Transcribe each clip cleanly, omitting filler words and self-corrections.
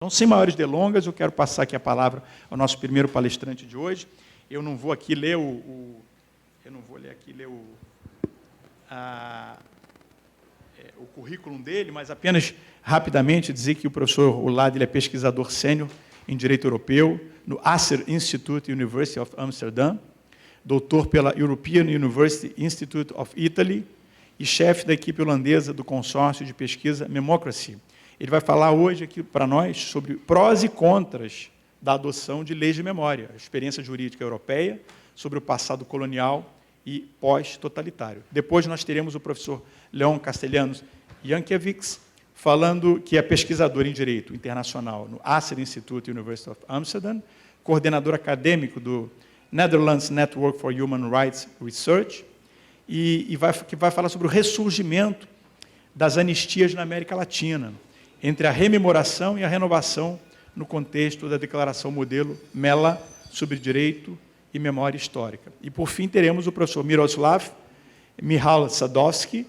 Então, sem maiores delongas, eu quero passar aqui a palavra ao nosso primeiro palestrante de hoje. Eu não vou aqui ler o currículo dele, mas apenas rapidamente dizer que o professor Ollad ele é pesquisador sênior em Direito Europeu no Acer Institute University of Amsterdam, doutor pela European University Institute of Italy e chefe da equipe holandesa do consórcio de pesquisa Memocracy. Ele vai falar hoje aqui para nós sobre prós e contras da adoção de leis de memória, a experiência jurídica europeia sobre o passado colonial e pós-totalitário. Depois nós teremos o professor Leon Castellanos Jankiewicz, falando que é pesquisador em Direito Internacional no Acer Institute University of Amsterdam, coordenador acadêmico do Netherlands Network for Human Rights Research, que vai falar sobre o ressurgimento das anistias na América Latina, entre a rememoração e a renovação no contexto da Declaração Modelo MELA sobre Direito e Memória Histórica. E, por fim, teremos o professor Miroslav Michal Sadowski,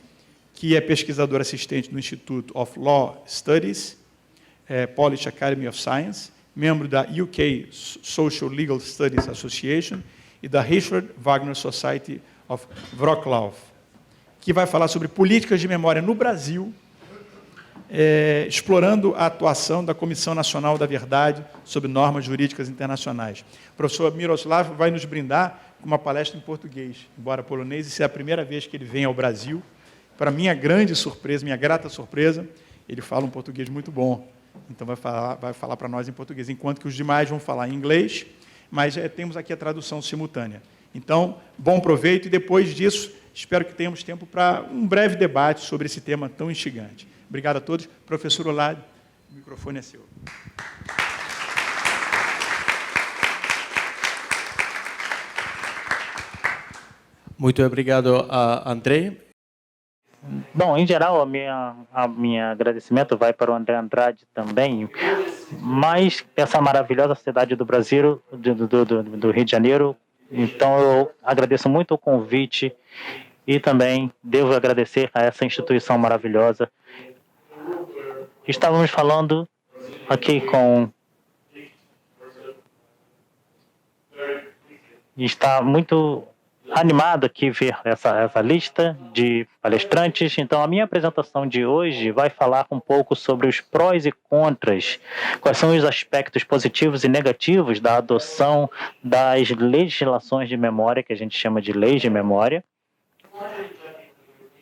que é pesquisador assistente no Institute of Law Studies, Polish Academy of Science, membro da UK Social Legal Studies Association e da Richard Wagner Society of Wrocław, que vai falar sobre políticas de memória no Brasil, explorando a atuação da Comissão Nacional da Verdade sobre normas jurídicas internacionais. O professor Miroslav vai nos brindar com uma palestra em português, embora polonês, isso é a primeira vez que ele vem ao Brasil. Para minha grande surpresa, minha grata surpresa, ele fala um português muito bom. Então, vai falar para nós em português, enquanto que os demais vão falar em inglês, mas temos aqui a tradução simultânea. Então, bom proveito, e depois disso, espero que tenhamos tempo para um breve debate sobre esse tema tão instigante. Obrigado a todos. Professor Ollad, o microfone é seu. Muito obrigado, André. Bom, em geral, a minha agradecimento vai para o André Andrade também, mas essa maravilhosa cidade do Brasil, do Rio de Janeiro, então eu agradeço muito o convite e também devo agradecer a essa instituição maravilhosa. Estávamos falando aqui está muito animado aqui ver essa lista de palestrantes. Então, a minha apresentação de hoje vai falar um pouco sobre os prós e contras, quais são os aspectos positivos e negativos da adoção das legislações de memória, que a gente chama de leis de memória,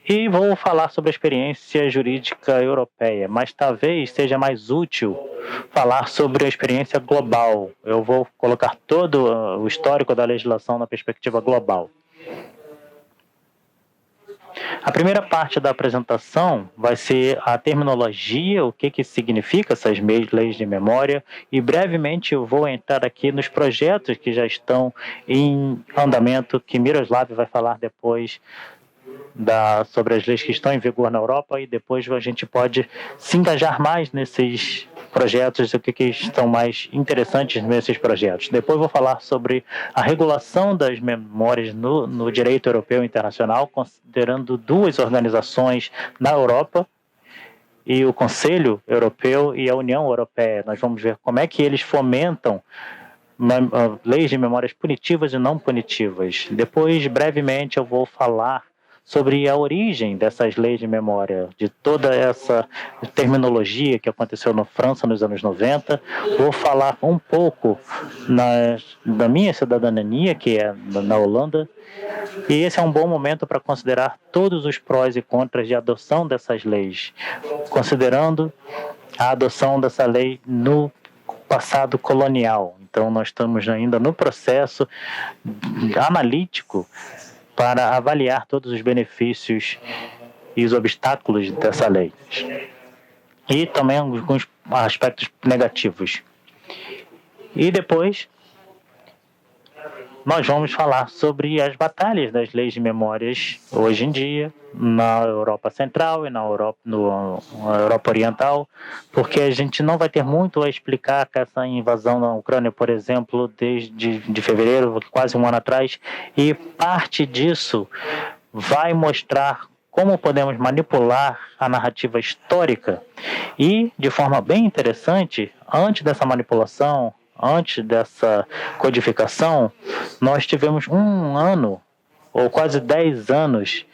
e vou falar sobre a experiência jurídica europeia, mas talvez seja mais útil falar sobre a experiência global. Eu vou colocar todo o histórico da legislação na perspectiva global. A primeira parte da apresentação vai ser a terminologia, o que significa essas leis de memória, e brevemente eu vou entrar aqui nos projetos que já estão em andamento, que Miroslav vai falar depois sobre as leis que estão em vigor na Europa, e depois a gente pode se engajar mais nesses projetos, o que estão mais interessantes nesses projetos. Depois vou falar sobre a regulação das memórias no direito europeu internacional, considerando duas organizações na Europa, e o Conselho Europeu e a União Europeia. Nós vamos ver como é que eles fomentam leis de memórias punitivas e não punitivas. Depois, brevemente, eu vou falar sobre a origem dessas leis de memória, de toda essa terminologia que aconteceu na França nos anos 90. Vou falar um pouco da minha cidadania, que é na Holanda, e esse é um bom momento para considerar todos os prós e contras de adoção dessas leis, considerando a adoção dessa lei no passado colonial. Então, nós estamos ainda no processo analítico para avaliar todos os benefícios e os obstáculos dessa lei. E também alguns aspectos negativos. E depois, nós vamos falar sobre as batalhas das leis de memórias hoje em dia, na Europa Central e na Europa Oriental, porque a gente não vai ter muito a explicar com essa invasão na Ucrânia, por exemplo, desde fevereiro, quase um ano atrás, e parte disso vai mostrar como podemos manipular a narrativa histórica e, de forma bem interessante, antes dessa manipulação, antes dessa codificação, nós tivemos 1 ano ou quase 10 anos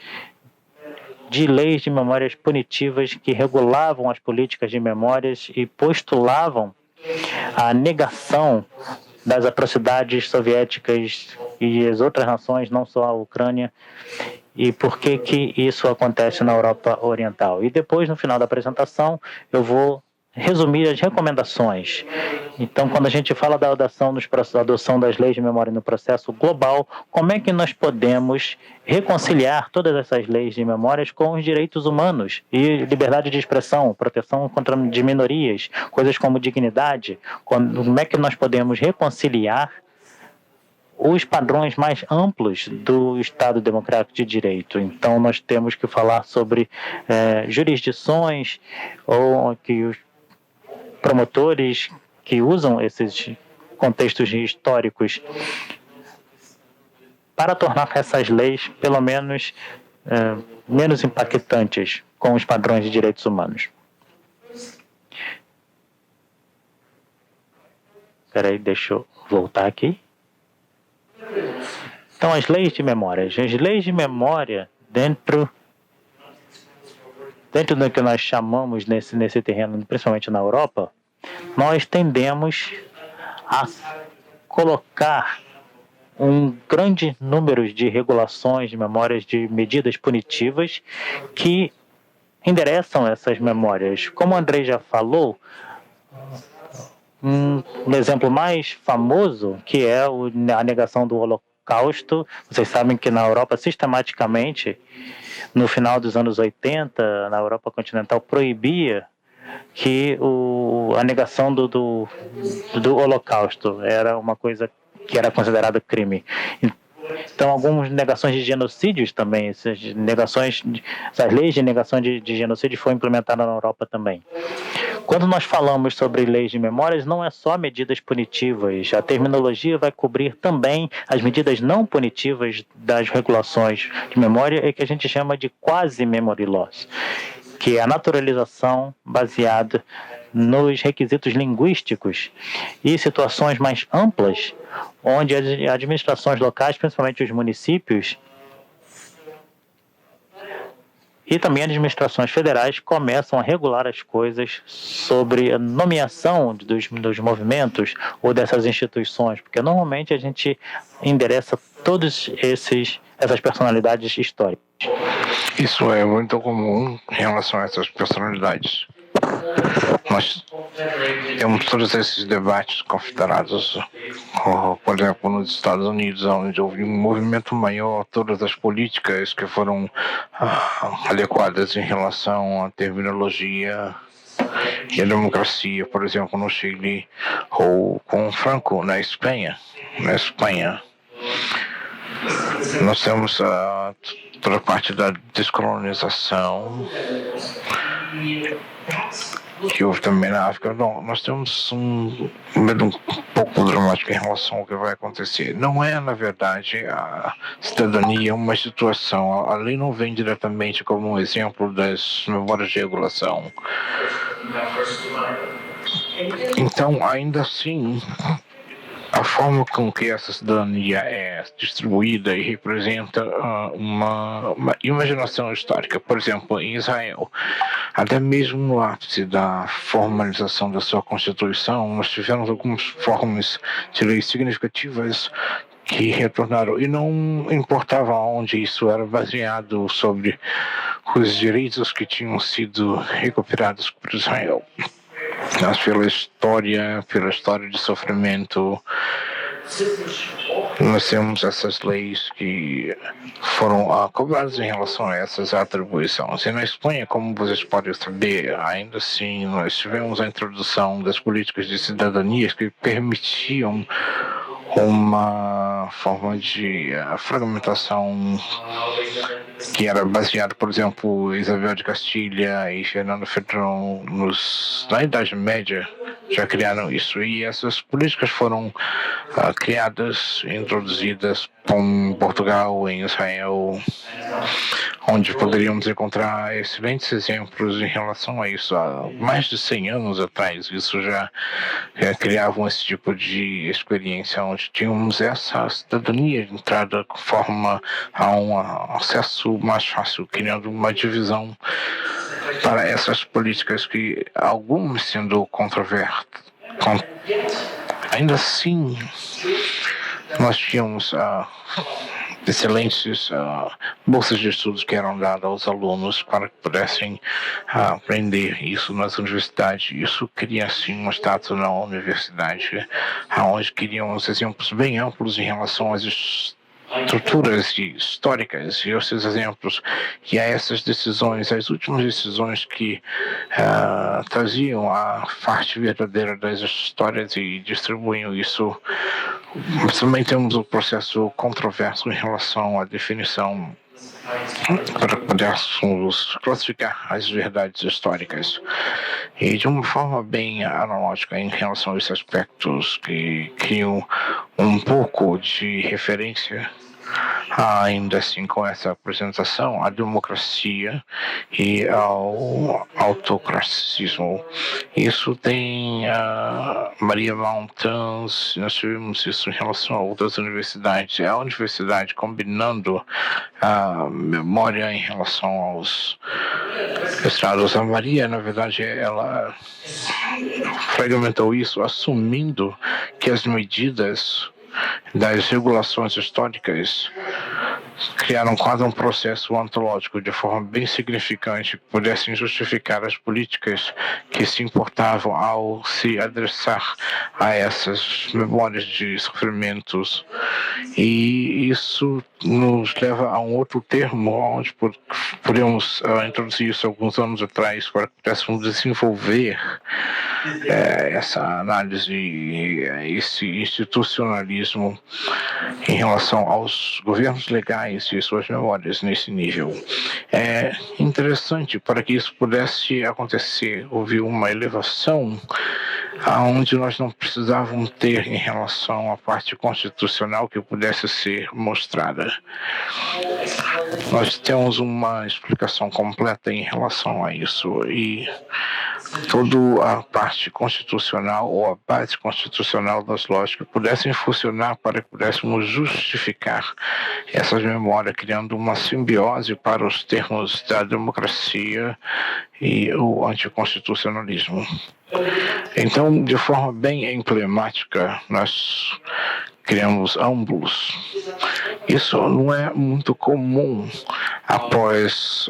de leis de memórias punitivas que regulavam as políticas de memórias e postulavam a negação das atrocidades soviéticas e as outras nações, não só a Ucrânia, e por que que isso acontece na Europa Oriental. E depois, no final da apresentação, eu vou resumir as recomendações. Então, quando a gente fala da adoção das leis de memória no processo global, como é que nós podemos reconciliar todas essas leis de memórias com os direitos humanos e liberdade de expressão, proteção de minorias, coisas como dignidade? Como é que nós podemos reconciliar os padrões mais amplos do Estado Democrático de Direito? Então, nós temos que falar sobre jurisdições ou que os promotores que usam esses contextos históricos para tornar essas leis, pelo menos, menos impactantes com os padrões de direitos humanos. Espera aí, deixa eu voltar aqui. Então, as leis de memória. As leis de memória, dentro do que nós chamamos nesse terreno, principalmente na Europa, nós tendemos a colocar um grande número de regulações de memórias, de medidas punitivas que endereçam essas memórias. Como o Andrei já falou, um exemplo mais famoso, que é a negação do Holocausto. Vocês sabem que na Europa, sistematicamente, no final dos anos 80, na Europa continental, proibia que a negação do Holocausto era uma coisa que era considerada crime. Então, algumas negações de genocídios também, essas leis de negação de genocídio foram implementadas na Europa também. Quando nós falamos sobre leis de memórias, não é só medidas punitivas. A terminologia vai cobrir também as medidas não punitivas das regulações de memória, e que a gente chama de quasi-memory laws, que é a naturalização baseada nos requisitos linguísticos e situações mais amplas, onde as administrações locais, principalmente os municípios, e também administrações federais começam a regular as coisas sobre a nomeação dos movimentos ou dessas instituições, porque normalmente a gente endereça todas essas personalidades históricas. Isso é muito comum em relação a essas personalidades. Nós temos todos esses debates confederados, por exemplo, nos Estados Unidos, onde houve um movimento maior, todas as políticas que foram adequadas em relação à terminologia e à democracia, por exemplo, no Chile, ou com Franco na Espanha. Nós temos toda a parte da descolonização que houve também na África. Não, nós temos um medo um pouco dramático em relação ao que vai acontecer. Não é, na verdade, a cidadania uma situação. A lei não vem diretamente como um exemplo das memórias de regulação. Então, ainda assim, a forma com que essa cidadania é distribuída e representa uma imaginação histórica. Por exemplo, em Israel, até mesmo no ápice da formalização da sua Constituição, nós tivemos algumas formas de leis significativas que retornaram, e não importava onde isso era baseado, sobre os direitos que tinham sido recuperados por Israel. Mas pela história de sofrimento, nós temos essas leis que foram cobradas em relação a essas atribuições. E na Espanha, como vocês podem saber, ainda assim nós tivemos a introdução das políticas de cidadania que permitiam uma forma de fragmentação que era baseada, por exemplo, Isabel de Castilha e Fernando Fedrão na Idade Média já criaram isso, e essas políticas foram criadas, introduzidas em Portugal, em Israel, onde poderíamos encontrar excelentes exemplos em relação a isso. Há mais de 100 anos atrás, isso já criavam esse tipo de experiência, onde tínhamos essa cidadania de entrada com forma a um acesso mais fácil, criando uma divisão para essas políticas que algumas sendo controvertas. Ainda assim, nós tínhamos excelentes bolsas de estudos que eram dadas aos alunos para que pudessem aprender isso nas universidades. Isso cria, assim, um status na universidade, onde queríamos exemplos bem amplos em relação às estruturas históricas e esses exemplos e a essas decisões, as últimas decisões que traziam a parte verdadeira das histórias e distribuíam isso. Também temos o processo controverso em relação à definição para podermos classificar as verdades históricas. E de uma forma bem analógica em relação a esses aspectos que criam um pouco de referência, ainda assim com essa apresentação, à democracia e ao autocracismo. Isso tem Maria Mountains, nós tivemos isso em relação a outras universidades. É a universidade combinando a memória em relação aos estados. A Maria, na verdade, ela fragmentou isso, assumindo que as medidas das regulações históricas criaram quase um processo ontológico de forma bem significante que pudessem justificar as políticas que se importavam ao se adressar a essas memórias de sofrimentos. E isso nos leva a um outro termo, onde podemos introduzir isso alguns anos atrás, para que pudéssemos desenvolver essa análise e esse institucionalismo em relação aos governos legais e suas memórias nesse nível. É interessante, para que isso pudesse acontecer, houve uma elevação aonde nós não precisávamos ter em relação à parte constitucional que pudesse ser mostrada. Nós temos uma explicação completa em relação a isso e toda a parte constitucional ou a base constitucional das lógicas pudessem funcionar para que pudéssemos justificar essas memórias, criando uma simbiose para os termos da democracia e o anticonstitucionalismo. Então, de forma bem emblemática, nós criamos ambos. Isso não é muito comum após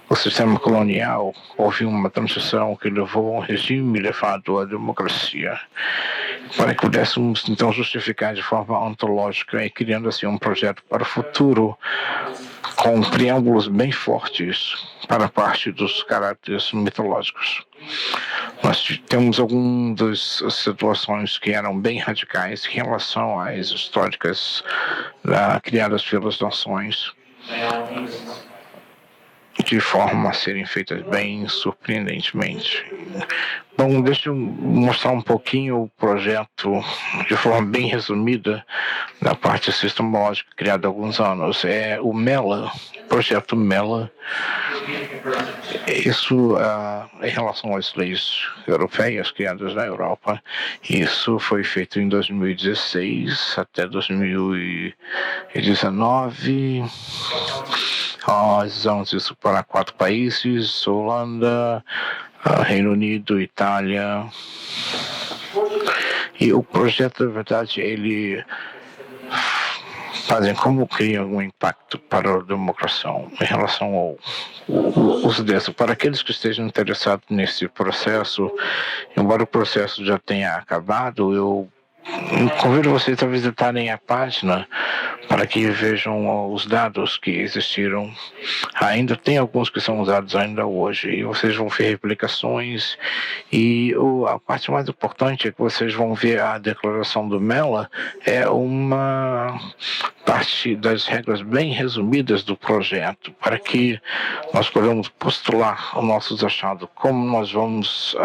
o sistema colonial. Houve uma transição que levou a um regime elevado à democracia, para que pudéssemos então justificar de forma ontológica e criando assim um projeto para o futuro com preâmbulos bem fortes para a parte dos caráteres mitológicos. Nós temos algumas situações que eram bem radicais em relação às históricas criadas pelas nações, de forma a serem feitas bem surpreendentemente. Bom, deixa eu mostrar um pouquinho o projeto de forma bem resumida da parte sistemológica criada há alguns anos. É o MELA, projeto MELA. Isso em relação às leis europeias criadas na Europa. Isso foi feito em 2016 até 2019. Nós usamos isso para 4 países: Holanda, Reino Unido, Itália. E o projeto, na verdade, ele fazem como cria um impacto para a democracia em relação ao uso dessa. Para aqueles que estejam interessados nesse processo, embora o processo já tenha acabado, eu convido vocês a visitarem a página para que vejam os dados que existiram. Ainda tem alguns que são usados ainda hoje e vocês vão ver replicações, e a parte mais importante é que vocês vão ver a declaração do MELA, é uma parte das regras bem resumidas do projeto, para que nós podemos postular os nossos achados, como nós vamos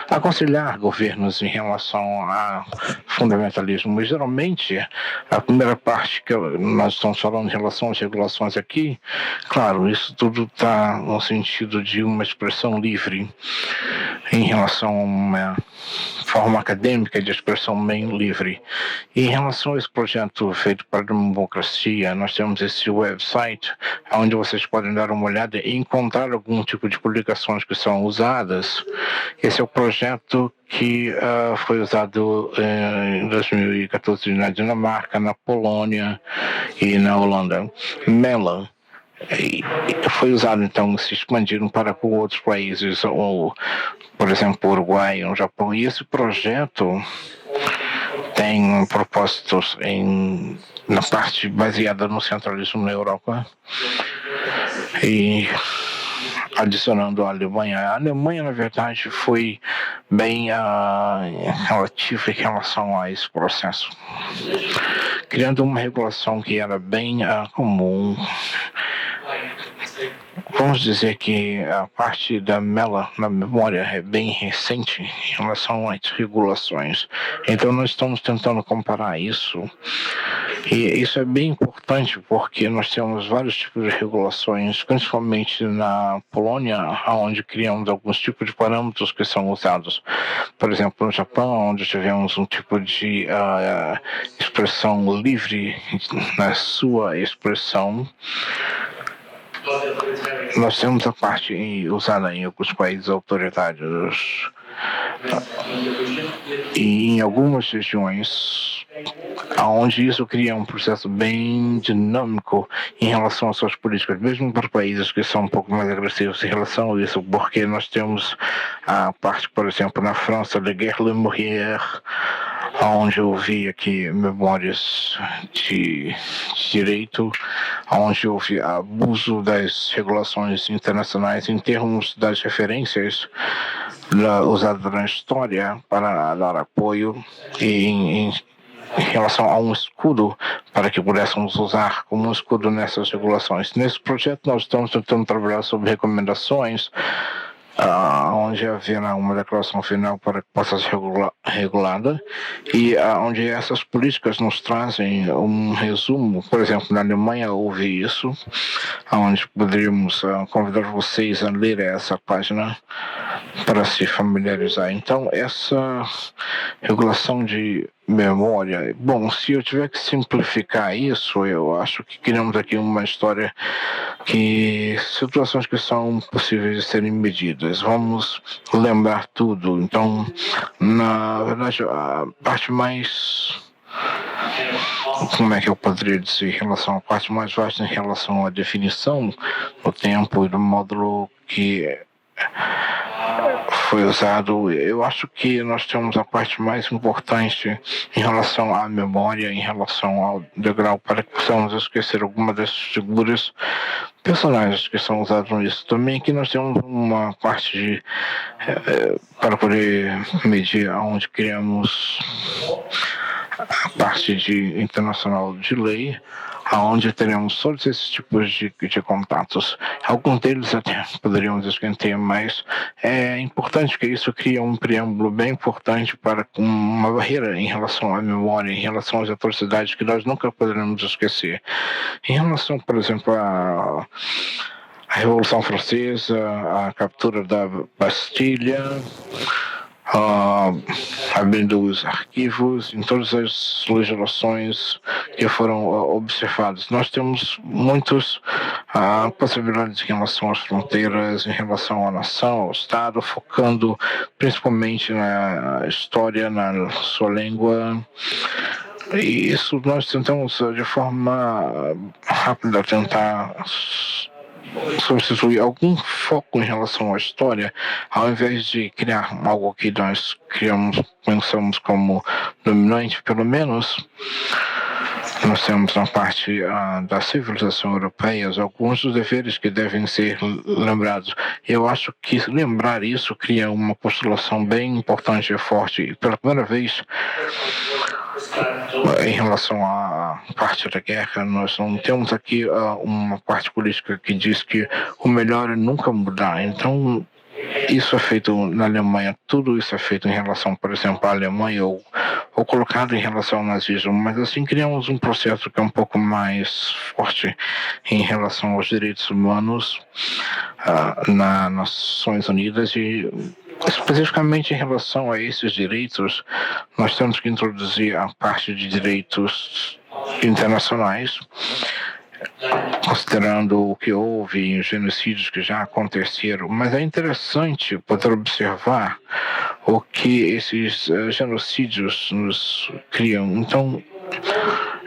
aconselhar governos em relação à fundamentalismo. E, geralmente, a primeira parte que nós estamos falando em relação às regulações aqui, claro, isso tudo está no sentido de uma expressão livre em relação a uma forma acadêmica de expressão bem livre. E em relação a esse projeto feito para a democracia, nós temos esse website onde vocês podem dar uma olhada e encontrar algum tipo de publicações que são usadas. Esse é o projeto que foi usado em 2014 na Dinamarca, na Polônia e na Holanda. Mela. E foi usado, então, se expandiram para outros países, ou, por exemplo, o Uruguai, o Japão. E esse projeto tem propósitos na parte baseada no centralismo na Europa e adicionando a Alemanha. A Alemanha, na verdade, foi bem relativa em relação a esse processo, criando uma regulação que era bem comum. Vamos dizer que a parte da Mela na memória é bem recente em relação às regulações. Então nós estamos tentando comparar isso. E isso é bem importante porque nós temos vários tipos de regulações, principalmente na Polônia, onde criamos alguns tipos de parâmetros que são usados. Por exemplo, no Japão, onde tivemos um tipo de expressão livre na sua expressão. Nós temos a parte usada em alguns países autoritários e em algumas regiões onde isso cria um processo bem dinâmico em relação às suas políticas, mesmo para países que são um pouco mais agressivos em relação a isso, porque nós temos a parte, por exemplo, na França, de Guerre de Morière, onde eu vi aqui memórias de direito, onde houve abuso das regulações internacionais em termos das referências usadas na história para dar apoio e em relação a um escudo para que pudéssemos usar como um escudo nessas regulações. Nesse projeto nós estamos tentando trabalhar sobre recomendações onde haverá uma declaração final para que possa ser regulada e onde essas políticas nos trazem um resumo. Por exemplo, na Alemanha houve isso, onde poderíamos convidar vocês a ler essa página para se familiarizar. Então, essa regulação de memória, bom, se eu tiver que simplificar isso, eu acho que criamos aqui uma história que situações que são possíveis de serem medidas. Vamos lembrar tudo. Então, na verdade, a parte mais, como é que eu poderia dizer, em relação à parte mais vasta em relação à definição do tempo e do módulo que foi usado, eu acho que nós temos a parte mais importante em relação à memória, em relação ao degrau, para que possamos esquecer alguma dessas figuras personagens que são usados nisso. Também aqui nós temos uma parte de para poder medir onde criamos a parte de internacional de lei, onde teremos todos esses tipos de contatos. Alguns deles até poderíamos esquecer, mas é importante que isso cria um preâmbulo bem importante para uma barreira em relação à memória, em relação às atrocidades que nós nunca poderemos esquecer. Em relação, por exemplo, à Revolução Francesa, a captura da Bastilha, abrindo os arquivos em todas as legislações que foram observadas. Nós temos muitas possibilidades em relação às fronteiras, em relação à nação, ao Estado, focando principalmente na história, na sua língua. E isso nós tentamos de forma rápida tentar substituir algum foco em relação à história, ao invés de criar algo que nós pensamos como dominante, pelo menos nós temos na parte da civilização europeia alguns dos deveres que devem ser lembrados. Eu acho que lembrar isso cria uma postulação bem importante e forte. E pela primeira vez, em relação à parte da guerra, nós não temos aqui uma parte política que diz que o melhor é nunca mudar. Então, isso é feito na Alemanha, tudo isso é feito em relação, por exemplo, à Alemanha ou ou colocado em relação ao nazismo, mas assim criamos um processo que é um pouco mais forte em relação aos direitos humanos nas Nações Unidas e especificamente em relação a esses direitos, nós temos que introduzir a parte de direitos internacionais, considerando o que houve em genocídios que já aconteceram, mas é interessante poder observar o que esses genocídios nos criam. Então,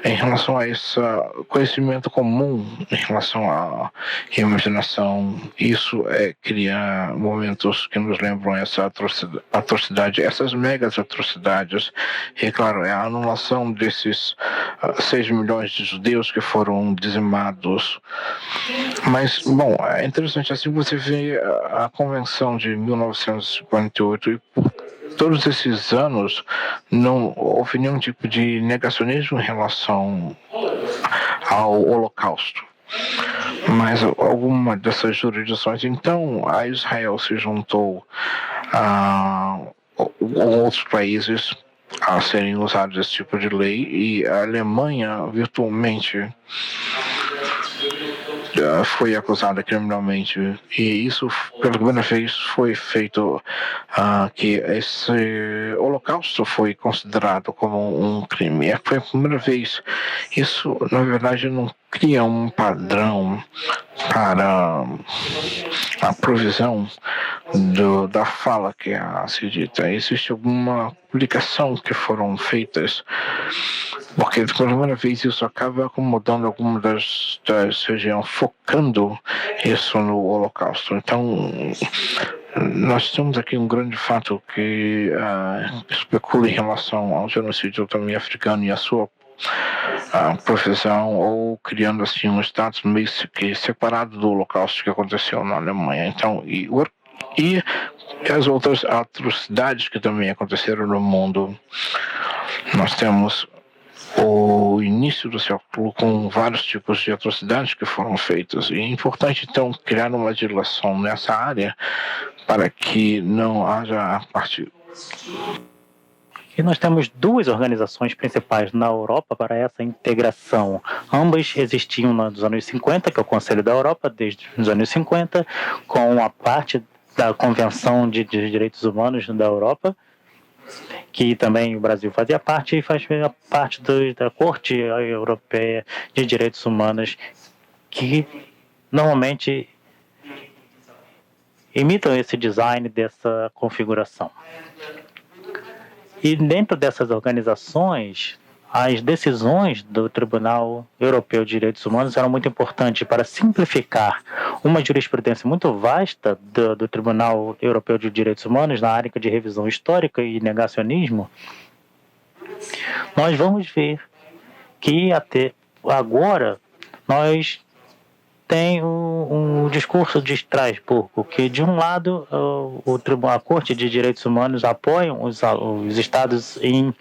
em relação a esse conhecimento comum, em relação à imaginação, isso cria momentos que nos lembram essa atrocidade, essas megas atrocidades. E, claro, é a anulação desses 6 milhões de judeus que foram dizimados. Mas, bom, é interessante, assim você vê a Convenção de 1948 e por todos esses anos não houve nenhum tipo de negacionismo em relação ao Holocausto. Mas alguma dessas jurisdições, então, a Israel se juntou a outros países a serem usados esse tipo de lei e a Alemanha virtualmente foi acusada criminalmente e isso pela primeira vez foi feito que esse holocausto foi considerado como um crime. Foi a primeira vez. Isso na verdade não cria um padrão para a provisão da fala que se dita. Existe alguma publicação que foram feitas porque pela primeira vez isso acaba acomodando algumas das regiões, focando isso no Holocausto. Então, nós temos aqui um grande fato que especula em relação ao genocídio também africano e a sua profissão, ou criando assim um status meio que separado do Holocausto que aconteceu na Alemanha. Então, e as outras atrocidades que também aconteceram no mundo. Nós temos o início do século com vários tipos de atrocidades que foram feitas. E é importante, então, criar uma legislação nessa área para que não haja a parte... E nós temos duas organizações principais na Europa para essa integração. Ambas existiam nos anos 50, que é o Conselho da Europa, desde os anos 50, com a parte da Convenção de Direitos Humanos da Europa, que também o Brasil fazia parte e faz parte da Corte Europeia de Direitos Humanos, que normalmente imitam esse design dessa configuração. E dentro dessas organizações, as decisões do Tribunal Europeu de Direitos Humanos eram muito importantes para simplificar uma jurisprudência muito vasta do Tribunal Europeu de Direitos Humanos na área de revisão histórica e negacionismo. Nós vamos ver que até agora nós tem um discurso de Estrasburgo, que de um lado a Corte de Direitos Humanos apoia os Estados em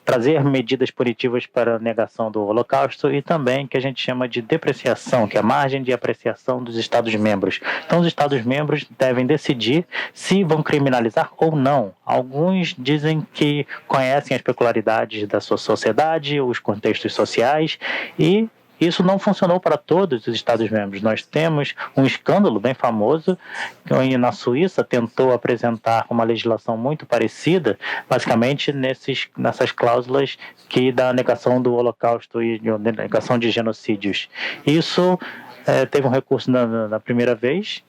trazer medidas punitivas para a negação do Holocausto e também que a gente chama de depreciação, que é a margem de apreciação dos Estados-membros. Então, os Estados-membros devem decidir se vão criminalizar ou não. Alguns dizem que conhecem as peculiaridades da sua sociedade, os contextos sociais, e isso não funcionou para todos os Estados-membros. Nós temos um escândalo bem famoso, que na Suíça tentou apresentar uma legislação muito parecida, basicamente nessas cláusulas da negação do Holocausto e da negação de genocídios. Isso teve um recurso na primeira vez.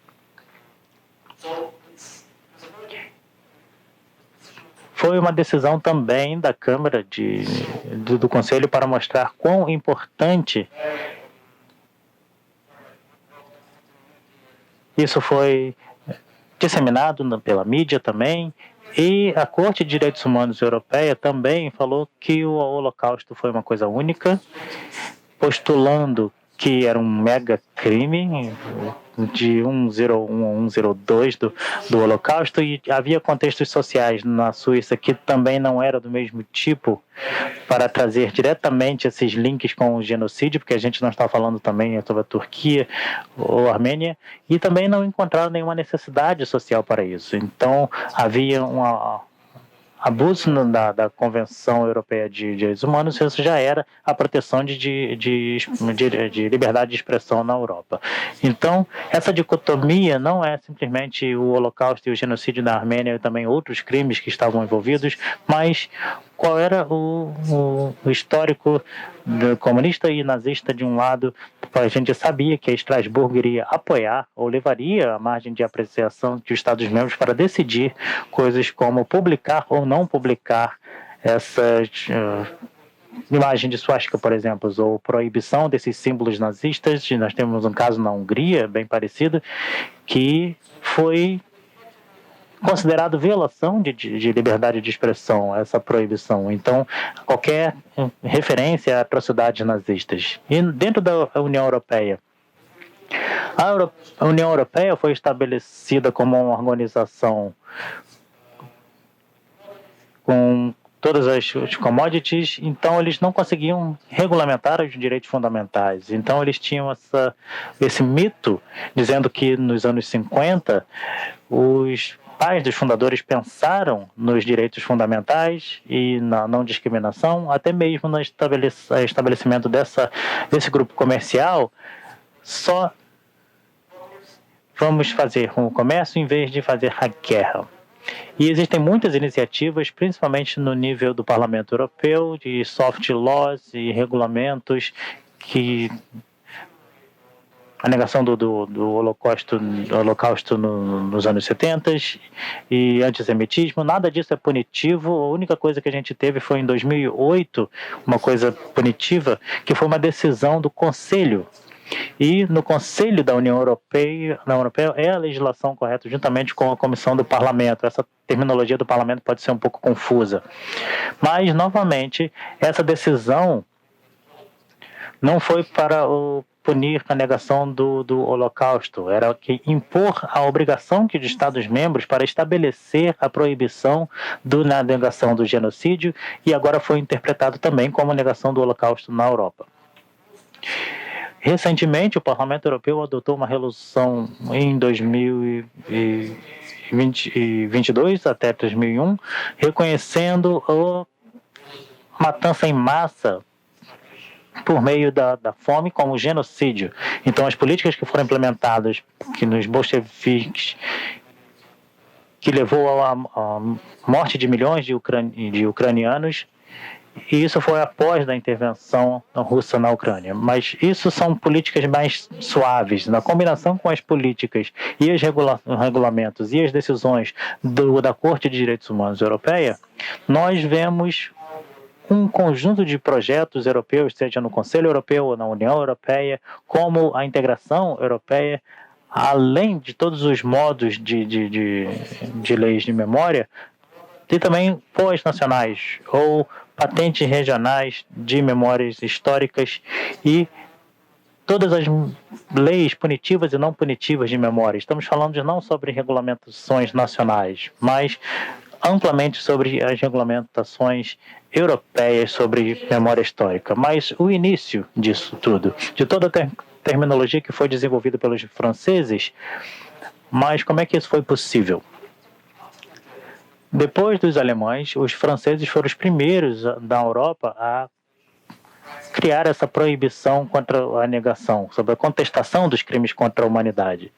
Foi uma decisão também da Câmara do Conselho para mostrar quão importante isso foi disseminado pela mídia também. E a Corte de Direitos Humanos Europeia também falou que o Holocausto foi uma coisa única, postulando que era um mega crime de 101 a 102 do Holocausto, e havia contextos sociais na Suíça que também não era do mesmo tipo para trazer diretamente esses links com o genocídio, porque a gente não está falando também sobre a Turquia ou a Armênia, e também não encontraram nenhuma necessidade social para isso. Então havia abuso da Convenção Europeia de Direitos Humanos, isso já era a proteção de liberdade de expressão na Europa. Então, essa dicotomia não é simplesmente o Holocausto e o genocídio da Armênia e também outros crimes que estavam envolvidos, mas qual era o histórico comunista e nazista de um lado. A gente sabia que a Estrasburgo iria apoiar ou levaria a margem de apreciação de Estados-membros para decidir coisas como publicar ou não publicar essas imagem de swastika, por exemplo, ou proibição desses símbolos nazistas. Nós temos um caso na Hungria, bem parecido, que foi considerado violação de liberdade de expressão, essa proibição. Então, qualquer referência a atrocidades nazistas. E dentro da União Europeia, a União Europeia foi estabelecida como uma organização com todas as commodities, então eles não conseguiam regulamentar os direitos fundamentais. Então eles tinham esse mito, dizendo que nos anos 50, os pais dos fundadores pensaram nos direitos fundamentais e na não discriminação, até mesmo no estabelecimento desse grupo comercial. Só vamos fazer um comércio em vez de fazer a guerra. E existem muitas iniciativas, principalmente no nível do Parlamento Europeu, de soft laws e regulamentos que a negação do Holocausto nos anos 70 e antissemitismo, nada disso é punitivo. A única coisa que a gente teve foi em 2008, uma coisa punitiva, que foi uma decisão do Conselho. E no Conselho da União Europeia, é a legislação correta, juntamente com a Comissão do Parlamento. Essa terminologia do Parlamento pode ser um pouco confusa. Mas, novamente, essa decisão não foi para punir a negação do Holocausto, era que impor a obrigação de Estados-membros para estabelecer a proibição da negação do genocídio, e agora foi interpretado também como negação do Holocausto na Europa. Recentemente, o Parlamento Europeu adotou uma resolução em 2022 até 2001, reconhecendo a matança em massa por meio da fome como genocídio. Então, as políticas que foram implementadas nos bolcheviques, que levou à morte de milhões de ucranianos, e isso foi após a intervenção russa na Ucrânia. Mas isso são políticas mais suaves. Na combinação com as políticas e os regulamentos e as decisões da Corte de Direitos Humanos Europeia, nós vemos um conjunto de projetos europeus, seja no Conselho Europeu ou na União Europeia, como a integração europeia, além de todos os modos de leis de memória, e também pós-nacionais ou patentes regionais de memórias históricas e todas as leis punitivas e não punitivas de memória. Estamos falando não sobre regulamentações nacionais, mas amplamente sobre as regulamentações europeias sobre memória histórica. Mas o início disso tudo, de toda a terminologia que foi desenvolvida pelos franceses, mas como é que isso foi possível? Depois dos alemães, os franceses foram os primeiros da Europa a criar essa proibição contra a negação, sobre a contestação dos crimes contra a humanidade.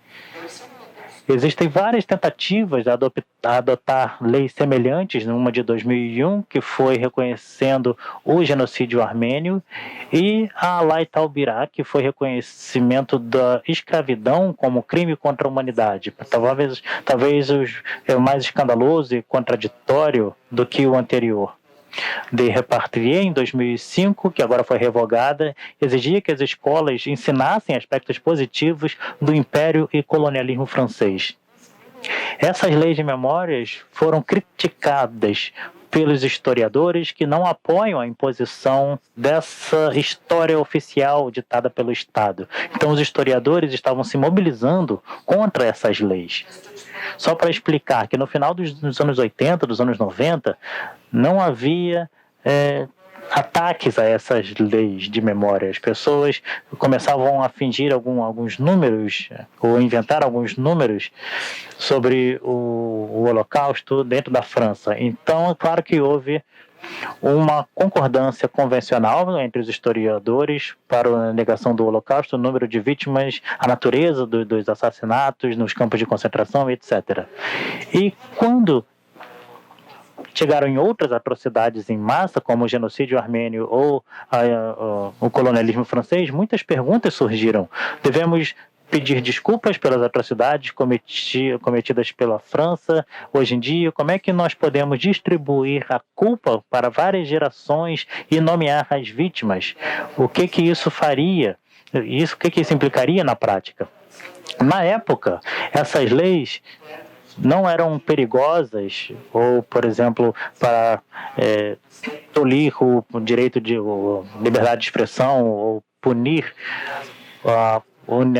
Existem várias tentativas de adotar leis semelhantes, uma de 2001, que foi reconhecendo o genocídio armênio, e a Lei Taubira, que foi reconhecimento da escravidão como crime contra a humanidade. Talvez o mais escandaloso e contraditório do que o anterior. De Repartier, em 2005, que agora foi revogada, exigia que as escolas ensinassem aspectos positivos do Império e colonialismo francês. Essas leis de memórias foram criticadas pelos historiadores que não apoiam a imposição dessa história oficial ditada pelo Estado. Então, os historiadores estavam se mobilizando contra essas leis. Só para explicar que no final dos anos 80, dos anos 90, não havia ataques a essas leis de memória. As pessoas começavam a fingir alguns números, ou inventar alguns números sobre o o Holocausto dentro da França. Então, é claro que houve uma concordância convencional entre os historiadores para a negação do Holocausto, o número de vítimas, a natureza dos assassinatos nos campos de concentração, etc. E quando chegaram em outras atrocidades em massa, como o genocídio armênio ou o colonialismo francês, muitas perguntas surgiram. Devemos pedir desculpas pelas atrocidades cometidas pela França hoje em dia? Como é que nós podemos distribuir a culpa para várias gerações e nomear as vítimas? O que isso faria? O que isso implicaria na prática? Na época, essas leis não eram perigosas, ou, por exemplo, para tolir o direito de liberdade de expressão, ou punir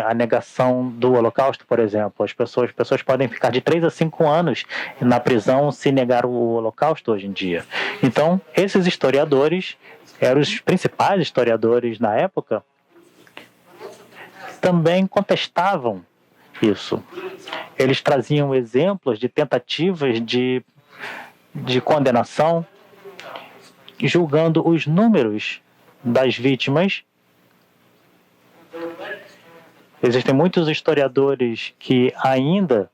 a negação do Holocausto, por exemplo. As pessoas podem ficar de 3 a 5 anos na prisão se negar o Holocausto hoje em dia. Então, esses historiadores, eram os principais historiadores na época, também contestavam isso. Eles traziam exemplos de tentativas de condenação, julgando os números das vítimas. Existem muitos historiadores que ainda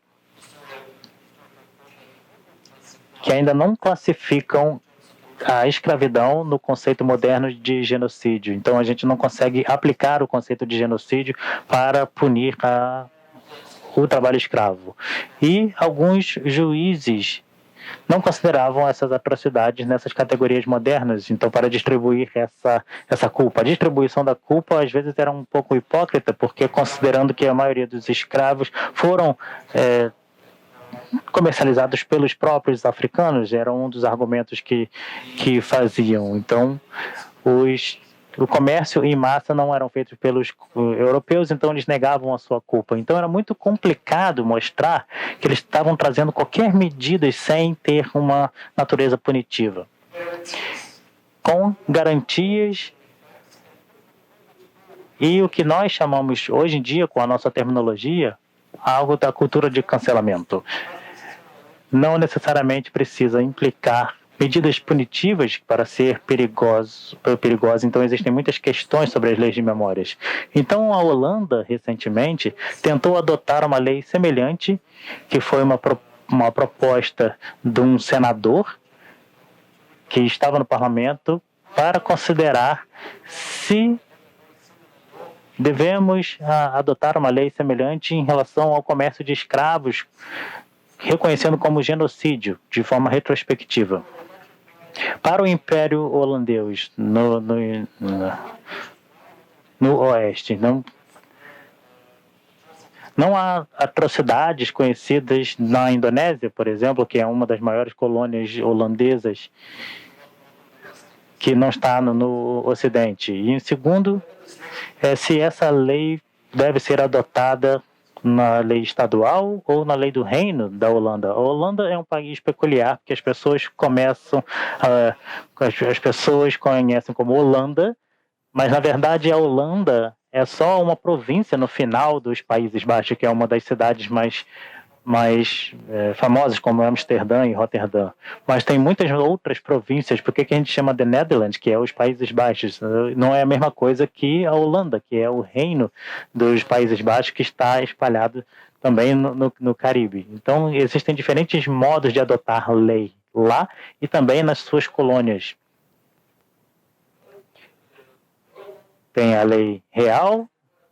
não classificam a escravidão no conceito moderno de genocídio. Então, a gente não consegue aplicar o conceito de genocídio para punir o trabalho escravo. E alguns juízes não consideravam essas atrocidades nessas categorias modernas, então para distribuir essa culpa. A distribuição da culpa às vezes era um pouco hipócrita, porque considerando que a maioria dos escravos foram comercializados pelos próprios africanos, era um dos argumentos que faziam. Então, o comércio em massa não eram feitos pelos europeus, então eles negavam a sua culpa. Então era muito complicado mostrar que eles estavam trazendo qualquer medida sem ter uma natureza punitiva. Com garantias e o que nós chamamos hoje em dia, com a nossa terminologia, algo da cultura de cancelamento. Não necessariamente precisa implicar medidas punitivas para ser perigoso. Então, existem muitas questões sobre as leis de memórias. Então, a Holanda, recentemente, tentou adotar uma lei semelhante, que foi uma proposta de um senador que estava no parlamento para considerar se devemos adotar uma lei semelhante em relação ao comércio de escravos, reconhecendo como genocídio, de forma retrospectiva. Para o Império Holandês, no Oeste, não há atrocidades conhecidas na Indonésia, por exemplo, que é uma das maiores colônias holandesas, que não está no Ocidente. E, em segundo, se essa lei deve ser adotada na lei estadual ou na lei do reino da Holanda. A Holanda é um país peculiar, porque as pessoas conhecem como Holanda, mas na verdade a Holanda é só uma província no final dos Países Baixos, que é uma das cidades mais famosas, como Amsterdã e Roterdã. Mas tem muitas outras províncias. Por que a gente chama de Netherlands, que é os Países Baixos? Não é a mesma coisa que a Holanda, que é o reino dos Países Baixos, que está espalhado também no Caribe. Então, existem diferentes modos de adotar lei lá e também nas suas colônias. Tem a lei real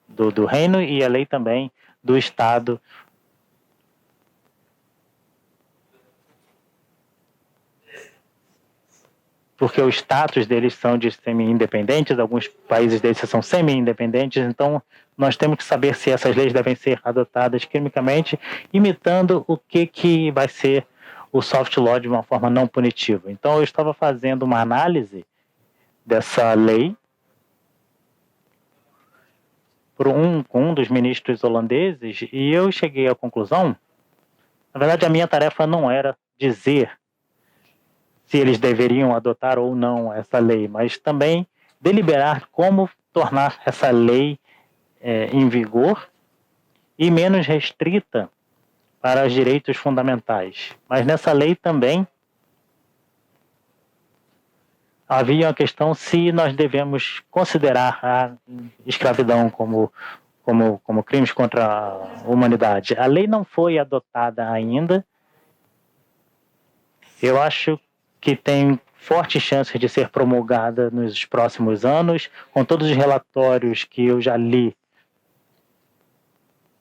do reino e a lei também do Estado. Porque o status deles são de semi-independentes, alguns países desses são semi-independentes, então nós temos que saber se essas leis devem ser adotadas quimicamente, imitando o que vai ser o soft law de uma forma não punitiva. Então eu estava fazendo uma análise dessa lei com um dos ministros holandeses e eu cheguei à conclusão, na verdade a minha tarefa não era dizer se eles deveriam adotar ou não essa lei, mas também deliberar como tornar essa lei em vigor e menos restrita para os direitos fundamentais. Mas nessa lei também havia uma questão se nós devemos considerar a escravidão como crimes contra a humanidade. A lei não foi adotada ainda. Eu acho que tem fortes chances de ser promulgada nos próximos anos, com todos os relatórios que eu já li,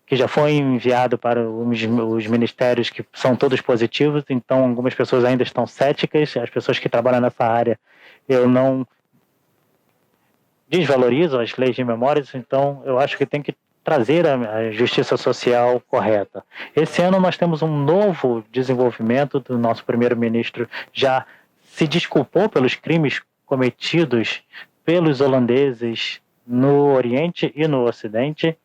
que já foi enviado para os ministérios, que são todos positivos. Então algumas pessoas ainda estão céticas. As pessoas que trabalham nessa área, eu não desvalorizo as leis de memórias, então eu acho que tem que trazer a justiça social correta. Esse ano nós temos um novo desenvolvimento do nosso primeiro-ministro, já se desculpou pelos crimes cometidos pelos holandeses no Oriente e no Ocidente,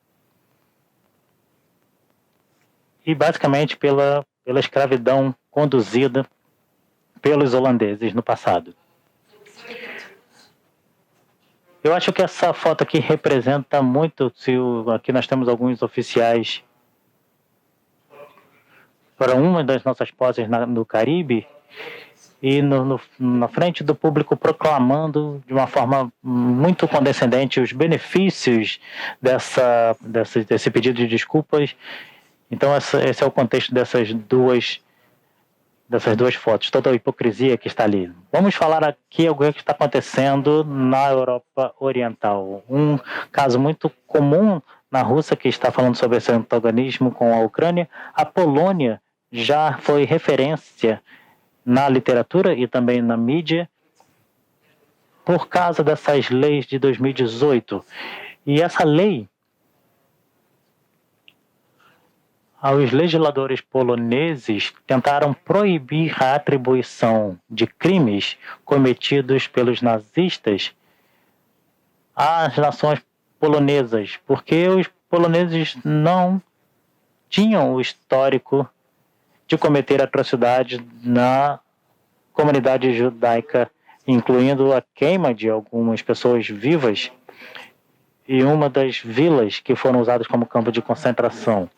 e basicamente pela escravidão conduzida pelos holandeses no passado. Eu acho que essa foto aqui representa muito, aqui nós temos alguns oficiais para uma das nossas posses no Caribe, e na frente do público proclamando de uma forma muito condescendente os benefícios desse pedido de desculpas. Então esse é o contexto dessas duas fotos, toda a hipocrisia que está ali. Vamos falar aqui o que está acontecendo na Europa Oriental. Um caso muito comum na Rússia, que está falando sobre esse antagonismo com a Ucrânia. A Polônia já foi referência na literatura e também na mídia por causa dessas leis de 2018. E essa lei, os legisladores poloneses tentaram proibir a atribuição de crimes cometidos pelos nazistas às nações polonesas, porque os poloneses não tinham o histórico de cometer atrocidades na comunidade judaica, incluindo a queima de algumas pessoas vivas e uma das vilas que foram usadas como campo de concentração.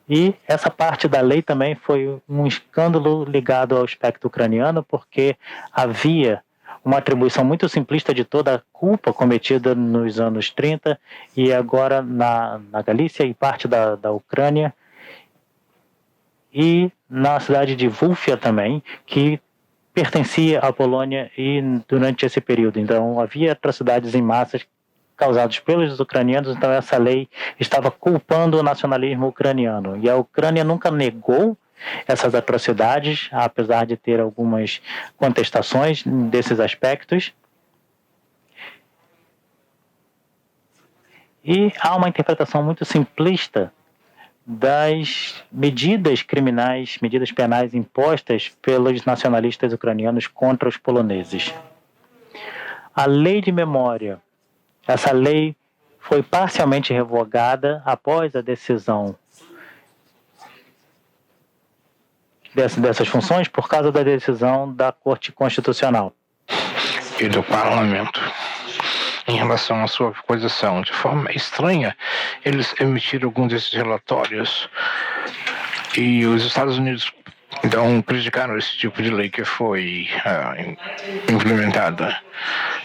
E essa parte da lei também foi um escândalo ligado ao aspecto ucraniano, porque havia uma atribuição muito simplista de toda a culpa cometida nos anos 30 e agora na Galícia e parte da Ucrânia, e na cidade de Vulfia também, que pertencia à Polônia e durante esse período. Então havia atrocidades em massas causados pelos ucranianos, então essa lei estava culpando o nacionalismo ucraniano. E a Ucrânia nunca negou essas atrocidades, apesar de ter algumas contestações desses aspectos. E há uma interpretação muito simplista das medidas criminais, medidas penais impostas pelos nacionalistas ucranianos contra os poloneses. A lei de memória, essa lei foi parcialmente revogada após a decisão dessas funções por causa da decisão da Corte Constitucional e do Parlamento. Em relação à sua posição, de forma estranha, eles emitiram alguns desses relatórios e os Estados Unidos então criticaram esse tipo de lei que foi implementada.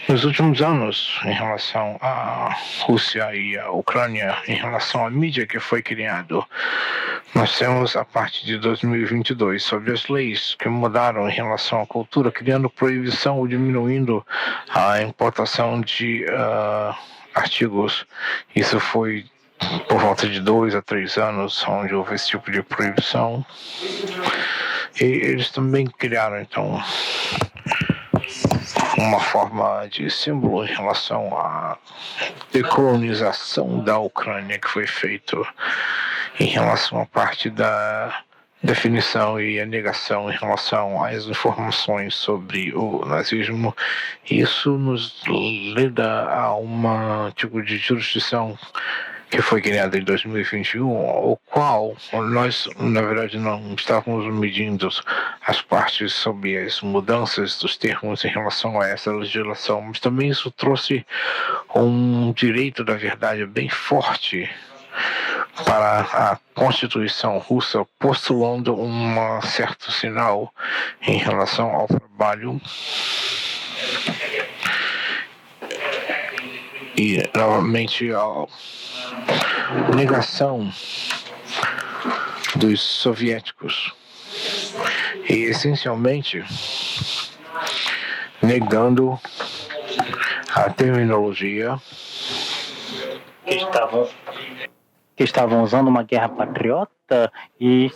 Nos últimos anos, em relação à Rússia e à Ucrânia, em relação à mídia que foi criado, nós temos a partir de 2022 sobre as leis que mudaram em relação à cultura, criando proibição ou diminuindo a importação de artigos. Isso foi por volta de 2 a 3 anos onde houve esse tipo de proibição. E eles também criaram, então, uma forma de símbolo em relação à decolonização da Ucrânia que foi feito em relação à parte da definição e a negação em relação às informações sobre o nazismo. Isso nos lida a um tipo de jurisdição que foi criada em 2021, o qual nós, na verdade, não estávamos medindo as partes sobre as mudanças dos termos em relação a essa legislação, mas também isso trouxe um direito da verdade bem forte para a Constituição russa, postulando um certo sinal em relação ao trabalho e, novamente, a negação dos soviéticos e, essencialmente, negando a terminologia que estavam usando uma guerra patriota e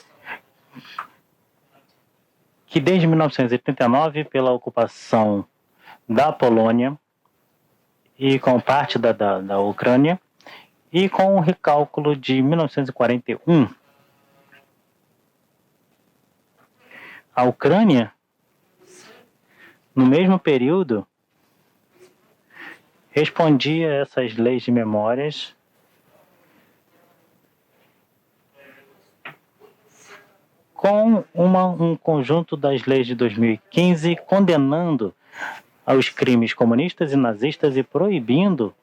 que desde 1989, pela ocupação da Polônia e com parte da Ucrânia, e com o recálculo de 1941, a Ucrânia, no mesmo período, respondia a essas leis de memórias com um conjunto das leis de 2015 condenando aos crimes comunistas e nazistas e proibindo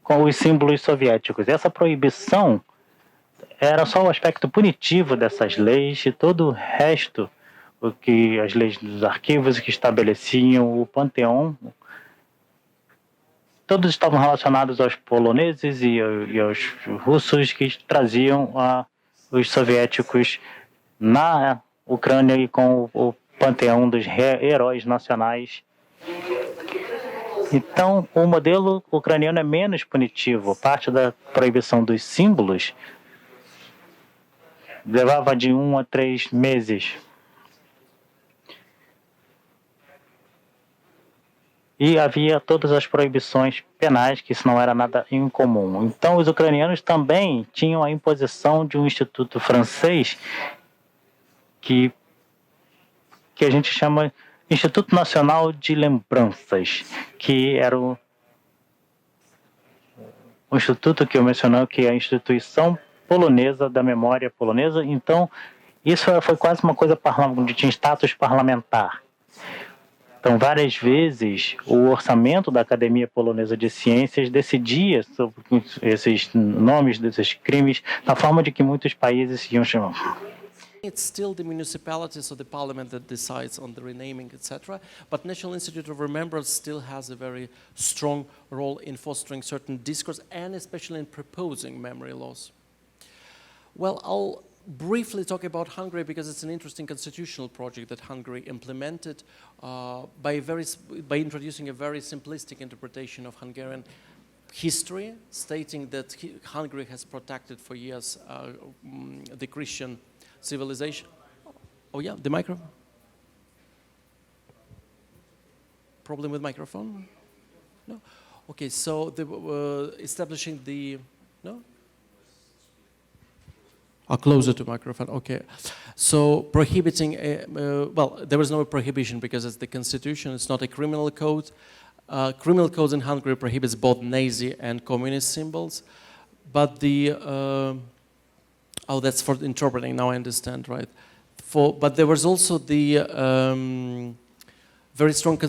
com os símbolos soviéticos. Essa proibição era só o aspecto punitivo dessas leis e todo o resto, o que as leis dos arquivos que estabeleciam o panteão, todos estavam relacionados aos poloneses e aos russos que traziam os soviéticos na Ucrânia e com o panteão dos heróis nacionais. Então, o modelo ucraniano é menos punitivo. Parte da proibição dos símbolos levava de 1 a 3 meses. E havia todas as proibições penais, que isso não era nada incomum. Então, os ucranianos também tinham a imposição de um instituto francês que a gente chama Instituto Nacional de Lembranças, que era o instituto que eu mencionei, que é a instituição polonesa da memória polonesa. Então, isso foi quase uma coisa que tinha status parlamentar. Então, várias vezes, o orçamento da Academia Polonesa de Ciências decidia sobre esses nomes desses crimes, na forma de que muitos países iam chamar. It's still the municipalities or the parliament that decides on the renaming, etc. But National Institute of Remembrance still has a very strong role in fostering certain discourse and especially in proposing memory laws. Well, I'll briefly talk about Hungary because it's an interesting constitutional project that Hungary implemented by introducing a very simplistic interpretation of Hungarian history, stating that Hungary has protected for years the Christian civilization. Oh yeah, the microphone. Problem with microphone? No? Okay, so establishing the, no? Closer to microphone, okay. So prohibiting, well, there was no prohibition because it's the constitution, it's not a criminal code. Criminal codes in Hungary prohibits both Nazi and communist symbols, but oh, that's for interpreting, now I understand, right? But there was also the very strong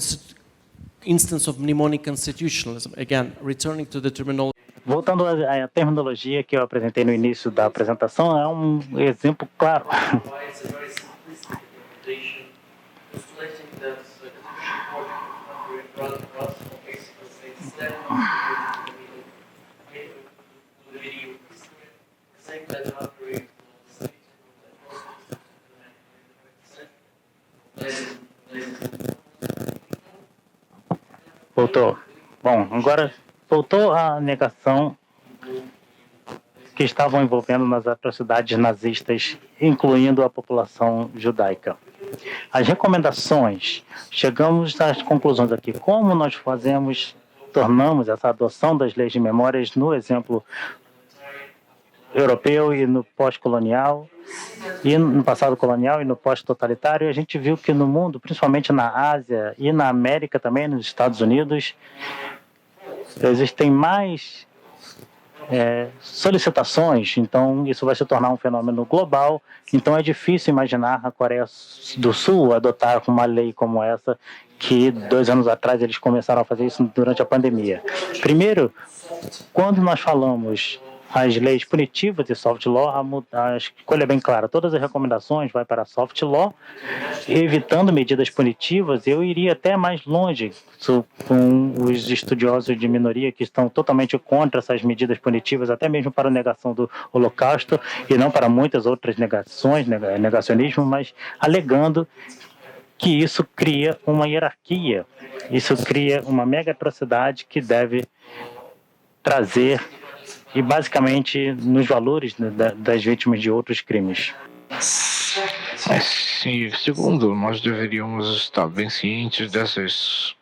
instance of mnemonic constitutionalism. Again, returning to the terminology. Voltando à terminologia que eu apresentei no início da apresentação, é um exemplo claro. Voltou. Bom, agora voltou a negação que estavam envolvendo nas atrocidades nazistas, incluindo a população judaica. As recomendações, chegamos às conclusões aqui. Como nós tornamos essa adoção das leis de memórias no exemplo europeu e no pós-colonial, e no passado colonial e no pós-totalitário, a gente viu que no mundo, principalmente na Ásia e na América também, nos Estados Unidos, existem mais solicitações, então isso vai se tornar um fenômeno global. Então é difícil imaginar a Coreia do Sul adotar uma lei como essa, que 2 anos atrás eles começaram a fazer isso durante a pandemia. Primeiro, quando nós falamos as leis punitivas e soft law, a escolha é bem clara. Todas as recomendações vão para soft law, evitando medidas punitivas. Eu iria até mais longe com os estudiosos de minoria que estão totalmente contra essas medidas punitivas, até mesmo para a negação do Holocausto e não para muitas outras negacionismo, mas alegando que isso cria uma hierarquia, isso cria uma mega atrocidade que deve trazer e basicamente nos valores das vítimas de outros crimes. Sim, segundo, nós deveríamos estar bem cientes dessas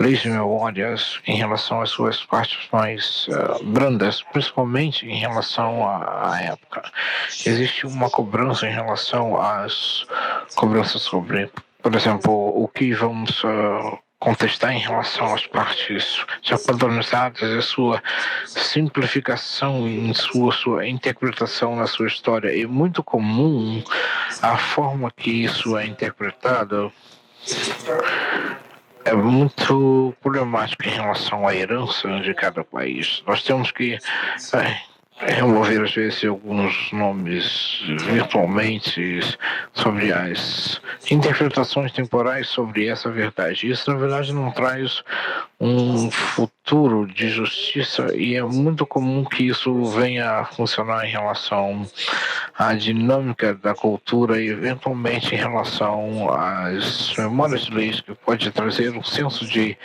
leis de memórias em relação às suas partes mais brandas, principalmente em relação à época. Existe uma cobrança em relação às cobranças sobre, por exemplo, o que vamos contestar em relação às partes já padronizadas, a sua simplificação em sua interpretação na sua história. É muito comum a forma que isso é interpretado é muito problemática em relação à herança de cada país. Nós temos que remover, às vezes, alguns nomes virtualmente sobre as interpretações temporais sobre essa verdade. Isso, na verdade, não traz um futuro de justiça e é muito comum que isso venha a funcionar em relação à dinâmica da cultura e, eventualmente, em relação às memórias de leis, que pode trazer um senso de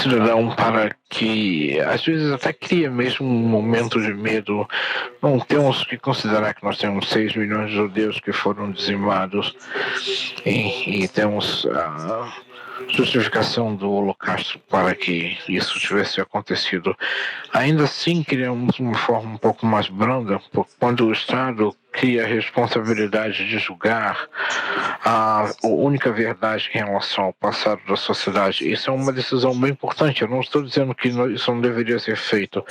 cidadão para que, às vezes, até cria mesmo um momento de medo. Não temos que considerar que nós temos 6 milhões de judeus que foram dizimados e temos a justificação do Holocausto para que isso tivesse acontecido. Ainda assim, criamos uma forma um pouco mais branda, quando o Estado cria a responsabilidade de julgar a única verdade em relação ao passado da sociedade. Isso é uma decisão bem importante. Eu não estou dizendo que isso não deveria ser feito,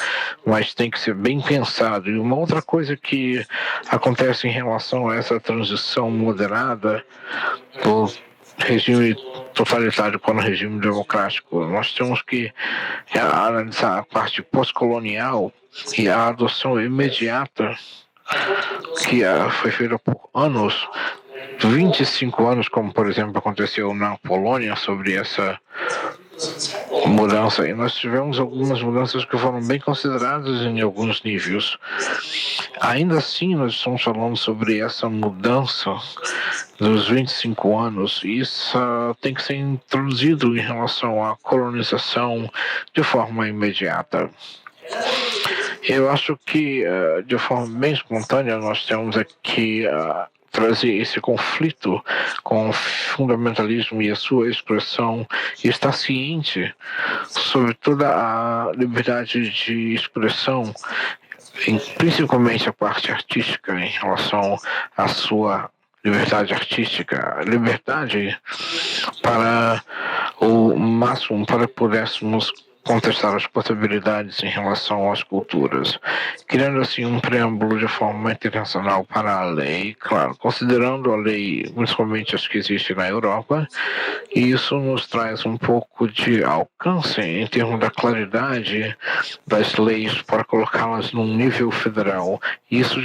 mas tem que ser bem pensado. E uma outra coisa que acontece em relação a essa transição moderada do regime totalitário para o regime democrático, nós temos que analisar a parte pós-colonial e a adoção imediata que foi feita por anos, 25 anos, como por exemplo aconteceu na Polônia sobre essa mudança, e nós tivemos algumas mudanças que foram bem consideradas em alguns níveis. Ainda assim, nós estamos falando sobre essa mudança dos 25 anos, e isso tem que ser introduzido em relação à colonização de forma imediata. Eu acho que, de forma bem espontânea, nós temos aqui trazer esse conflito com o fundamentalismo e a sua expressão, e estar ciente sobre toda a liberdade de expressão, principalmente a parte artística, em relação à sua liberdade artística, liberdade para o máximo, para pudéssemos contestar as possibilidades em relação às culturas, criando assim um preâmbulo de forma internacional para a lei, claro, considerando a lei, principalmente as que existem na Europa, e isso nos traz um pouco de alcance em termos da claridade das leis para colocá-las num nível federal. Isso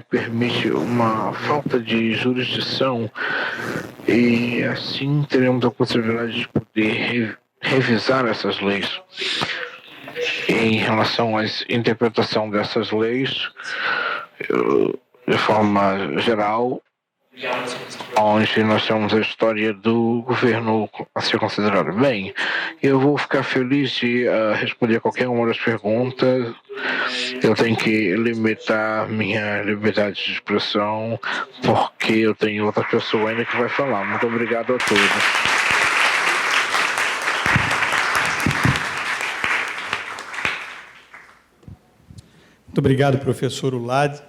permite uma falta de jurisdição e assim teremos a possibilidade de poder revisar essas leis. Em relação à interpretação dessas leis, de forma geral, onde nós temos a história do governo a ser considerado. Bem, eu vou ficar feliz de responder qualquer uma das perguntas. Eu tenho que limitar minha liberdade de expressão, porque eu tenho outra pessoa ainda que vai falar. Muito obrigado a todos. Muito obrigado, professor Ulad.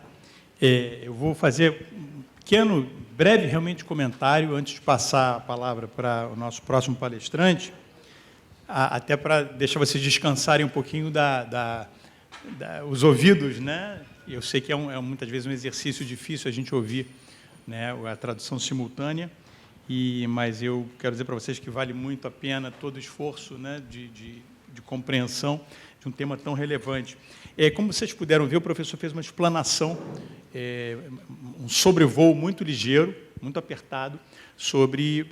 Eu vou fazer um pequeno, breve, realmente, comentário antes de passar a palavra para o nosso próximo palestrante. até para deixar vocês descansarem um pouquinho os ouvidos, né? Eu sei que é muitas vezes um exercício difícil a gente ouvir, né, a tradução simultânea, mas eu quero dizer para vocês que vale muito a pena todo o esforço, né, de compreensão de um tema tão relevante. Como vocês puderam ver, o professor fez uma explanação, um sobrevoo muito ligeiro, muito apertado, sobre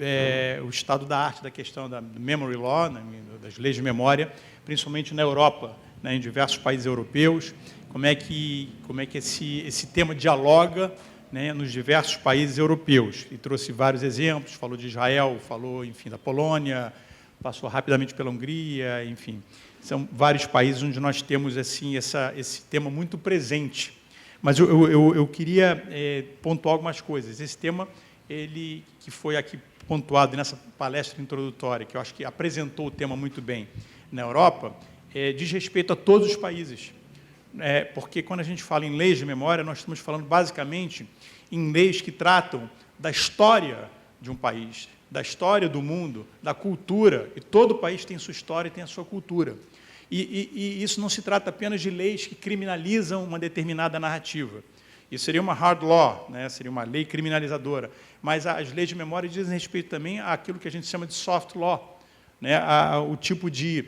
o estado da arte, da questão da memory law, né, das leis de memória, principalmente na Europa, né, em diversos países europeus, como é que esse tema dialoga, né, nos diversos países europeus. E trouxe vários exemplos, falou de Israel, falou, enfim, da Polônia, passou rapidamente pela Hungria, enfim. São vários países onde nós temos assim, esse tema muito presente. Mas eu queria pontuar algumas coisas. Esse tema, que foi aqui pontuado nessa palestra introdutória, que eu acho que apresentou o tema muito bem na Europa, diz respeito a todos os países. Porque quando a gente fala em leis de memória, nós estamos falando basicamente em leis que tratam da história de um país, da história do mundo, da cultura, e todo país tem sua história e tem a sua cultura. E isso não se trata apenas de leis que criminalizam uma determinada narrativa. Isso seria uma hard law, né? Seria uma lei criminalizadora. Mas as leis de memória dizem respeito também àquilo que a gente chama de soft law, né? O tipo de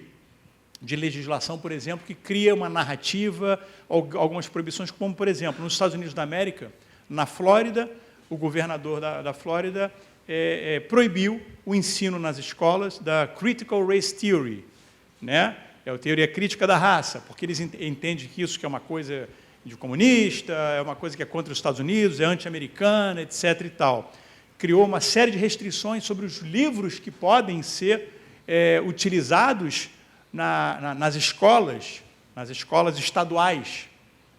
legislação, por exemplo, que cria uma narrativa, ou algumas proibições, como, por exemplo, nos Estados Unidos da América, na Flórida, o governador da Flórida proibiu o ensino nas escolas da Critical Race Theory, né? É a teoria crítica da raça, porque eles entendem que isso que é uma coisa de comunista, é uma coisa que é contra os Estados Unidos, é anti-americana, etc. e tal. Criou uma série de restrições sobre os livros que podem ser utilizados nas escolas estaduais,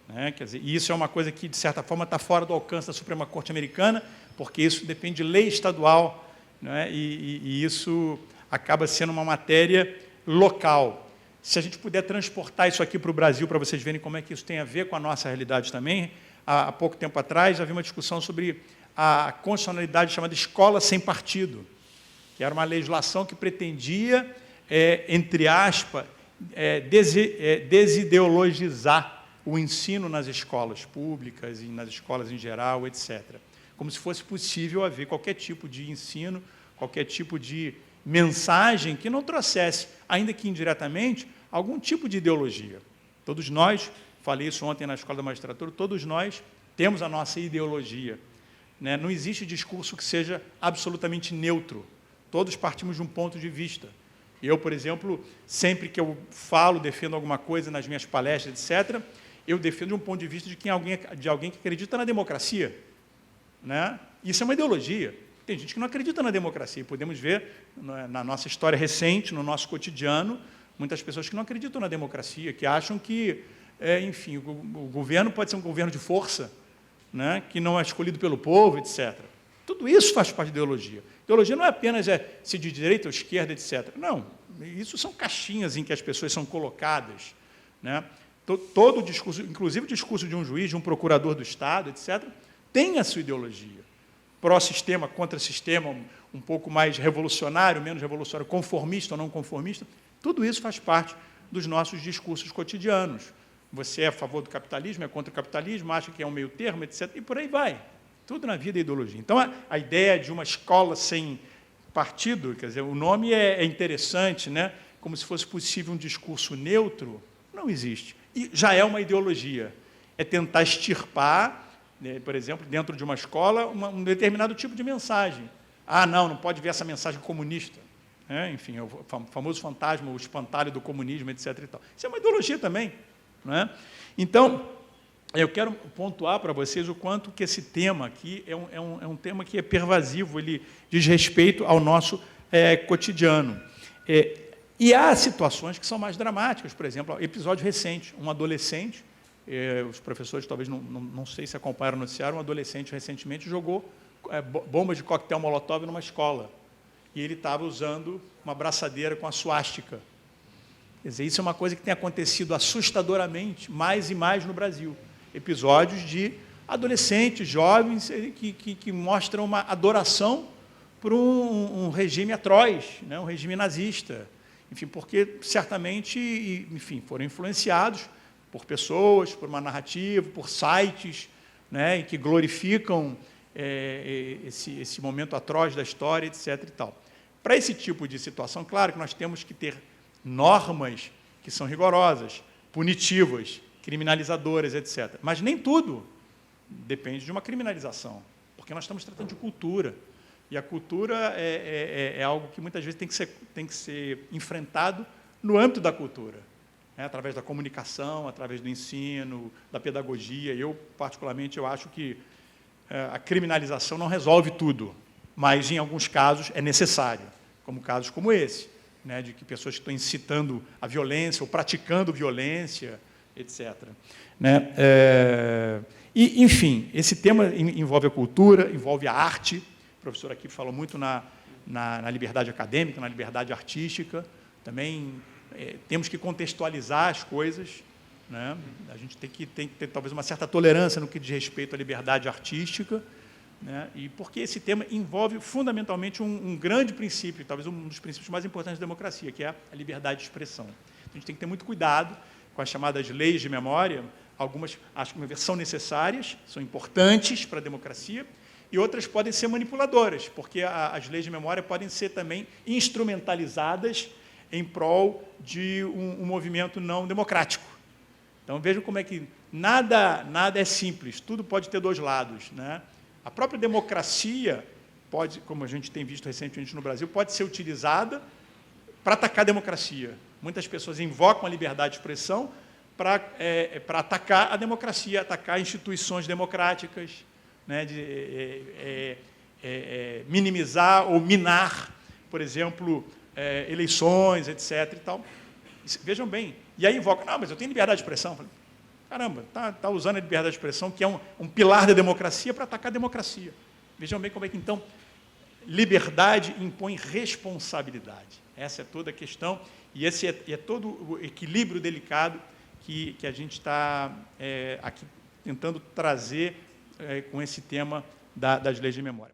né? Quer dizer, e isso é uma coisa que, de certa forma, está fora do alcance da Suprema Corte Americana, porque isso depende de lei estadual, né? E isso acaba sendo uma matéria local. Se a gente puder transportar isso aqui para o Brasil, para vocês verem como é que isso tem a ver com a nossa realidade também, há pouco tempo atrás havia uma discussão sobre a constitucionalidade chamada escola sem partido, que era uma legislação que pretendia, entre aspas, desideologizar o ensino nas escolas públicas e nas escolas em geral, etc. Como se fosse possível haver qualquer tipo de ensino, qualquer tipo de mensagem que não trouxesse, ainda que indiretamente, algum tipo de ideologia. Todos nós, falei isso ontem na Escola da Magistratura, todos nós temos a nossa ideologia, né? Não existe discurso que seja absolutamente neutro. Todos partimos de um ponto de vista. Eu, por exemplo, sempre que eu falo, defendo alguma coisa nas minhas palestras, etc., eu defendo de um ponto de vista de alguém que acredita na democracia, né? Isso é uma ideologia. Tem gente que não acredita na democracia. Podemos ver na nossa história recente, no nosso cotidiano, muitas pessoas que não acreditam na democracia, que acham que, enfim, o governo pode ser um governo de força, né, que não é escolhido pelo povo, etc. Tudo isso faz parte da ideologia. Ideologia não é apenas se de direita ou esquerda, etc. Não, isso são caixinhas em que as pessoas são colocadas, né? Todo o discurso, inclusive o discurso de um juiz, de um procurador do Estado, etc., tem a sua ideologia. Pró-sistema, contra-sistema, um pouco mais revolucionário, menos revolucionário, conformista ou não conformista, tudo isso faz parte dos nossos discursos cotidianos. Você é a favor do capitalismo, é contra o capitalismo, acha que é um meio termo, etc., e por aí vai. Tudo na vida é ideologia. Então, a ideia de uma escola sem partido, quer dizer, o nome é interessante, né? Como se fosse possível um discurso neutro, não existe. E já é uma ideologia. É tentar extirpar, por exemplo, dentro de uma escola, um determinado tipo de mensagem. Não pode ver essa mensagem comunista. Enfim, o famoso fantasma, o espantalho do comunismo, etc. E tal. Isso é uma ideologia também. Não é? Então, eu quero pontuar para vocês o quanto que esse tema aqui é um tema que é pervasivo, ele diz respeito ao nosso cotidiano. E há situações que são mais dramáticas, por exemplo, episódio recente, um adolescente, os professores talvez não sei se acompanharam o noticiário, um adolescente recentemente jogou bombas de coquetel molotov numa escola, e ele estava usando uma braçadeira com a suástica. Quer dizer, isso é uma coisa que tem acontecido assustadoramente, mais e mais no Brasil. Episódios de adolescentes, jovens, que mostram uma adoração por um regime atroz, né, um regime nazista. enfim, porque certamente, enfim, foram influenciados por pessoas, por uma narrativa, por sites, né, em que glorificam esse momento atroz da história, etc. E tal. Para esse tipo de situação, claro que nós temos que ter normas que são rigorosas, punitivas, criminalizadoras, etc. Mas nem tudo depende de uma criminalização, porque nós estamos tratando de cultura. E a cultura é algo que muitas vezes tem que ser enfrentado no âmbito da cultura, né, através da comunicação, através do ensino, da pedagogia. Eu, particularmente, eu acho que a criminalização não resolve tudo, mas, em alguns casos, é necessário, como casos como esse, né, de que pessoas que estão incitando a violência ou praticando violência, etc. Né? E, enfim, esse tema envolve a cultura, envolve a arte. O professor aqui falou muito na liberdade acadêmica, na liberdade artística. Também temos que contextualizar as coisas, né? A gente tem que ter, talvez, uma certa tolerância no que diz respeito à liberdade artística, né? E porque esse tema envolve, fundamentalmente, um grande princípio, talvez um dos princípios mais importantes da democracia, que é a liberdade de expressão. A gente tem que ter muito cuidado com as chamadas leis de memória. Algumas, acho que são necessárias, são importantes para a democracia, e outras podem ser manipuladoras, porque as leis de memória podem ser também instrumentalizadas em prol de um movimento não democrático. Então, vejam como é que nada é simples, tudo pode ter dois lados, né? A própria democracia pode, como a gente tem visto recentemente no Brasil, pode ser utilizada para atacar a democracia. Muitas pessoas invocam a liberdade de expressão para atacar a democracia, atacar instituições democráticas, né, minimizar ou minar, por exemplo, eleições, etc. E tal. Vejam bem, e aí invoca, não, mas eu tenho liberdade de expressão. Falei, caramba, está usando a liberdade de expressão, que é um pilar da democracia, para atacar a democracia. Vejam bem como é que, então, liberdade impõe responsabilidade. Essa é toda a questão, e esse é todo o equilíbrio delicado que a gente está aqui tentando trazer com esse tema das leis de memória.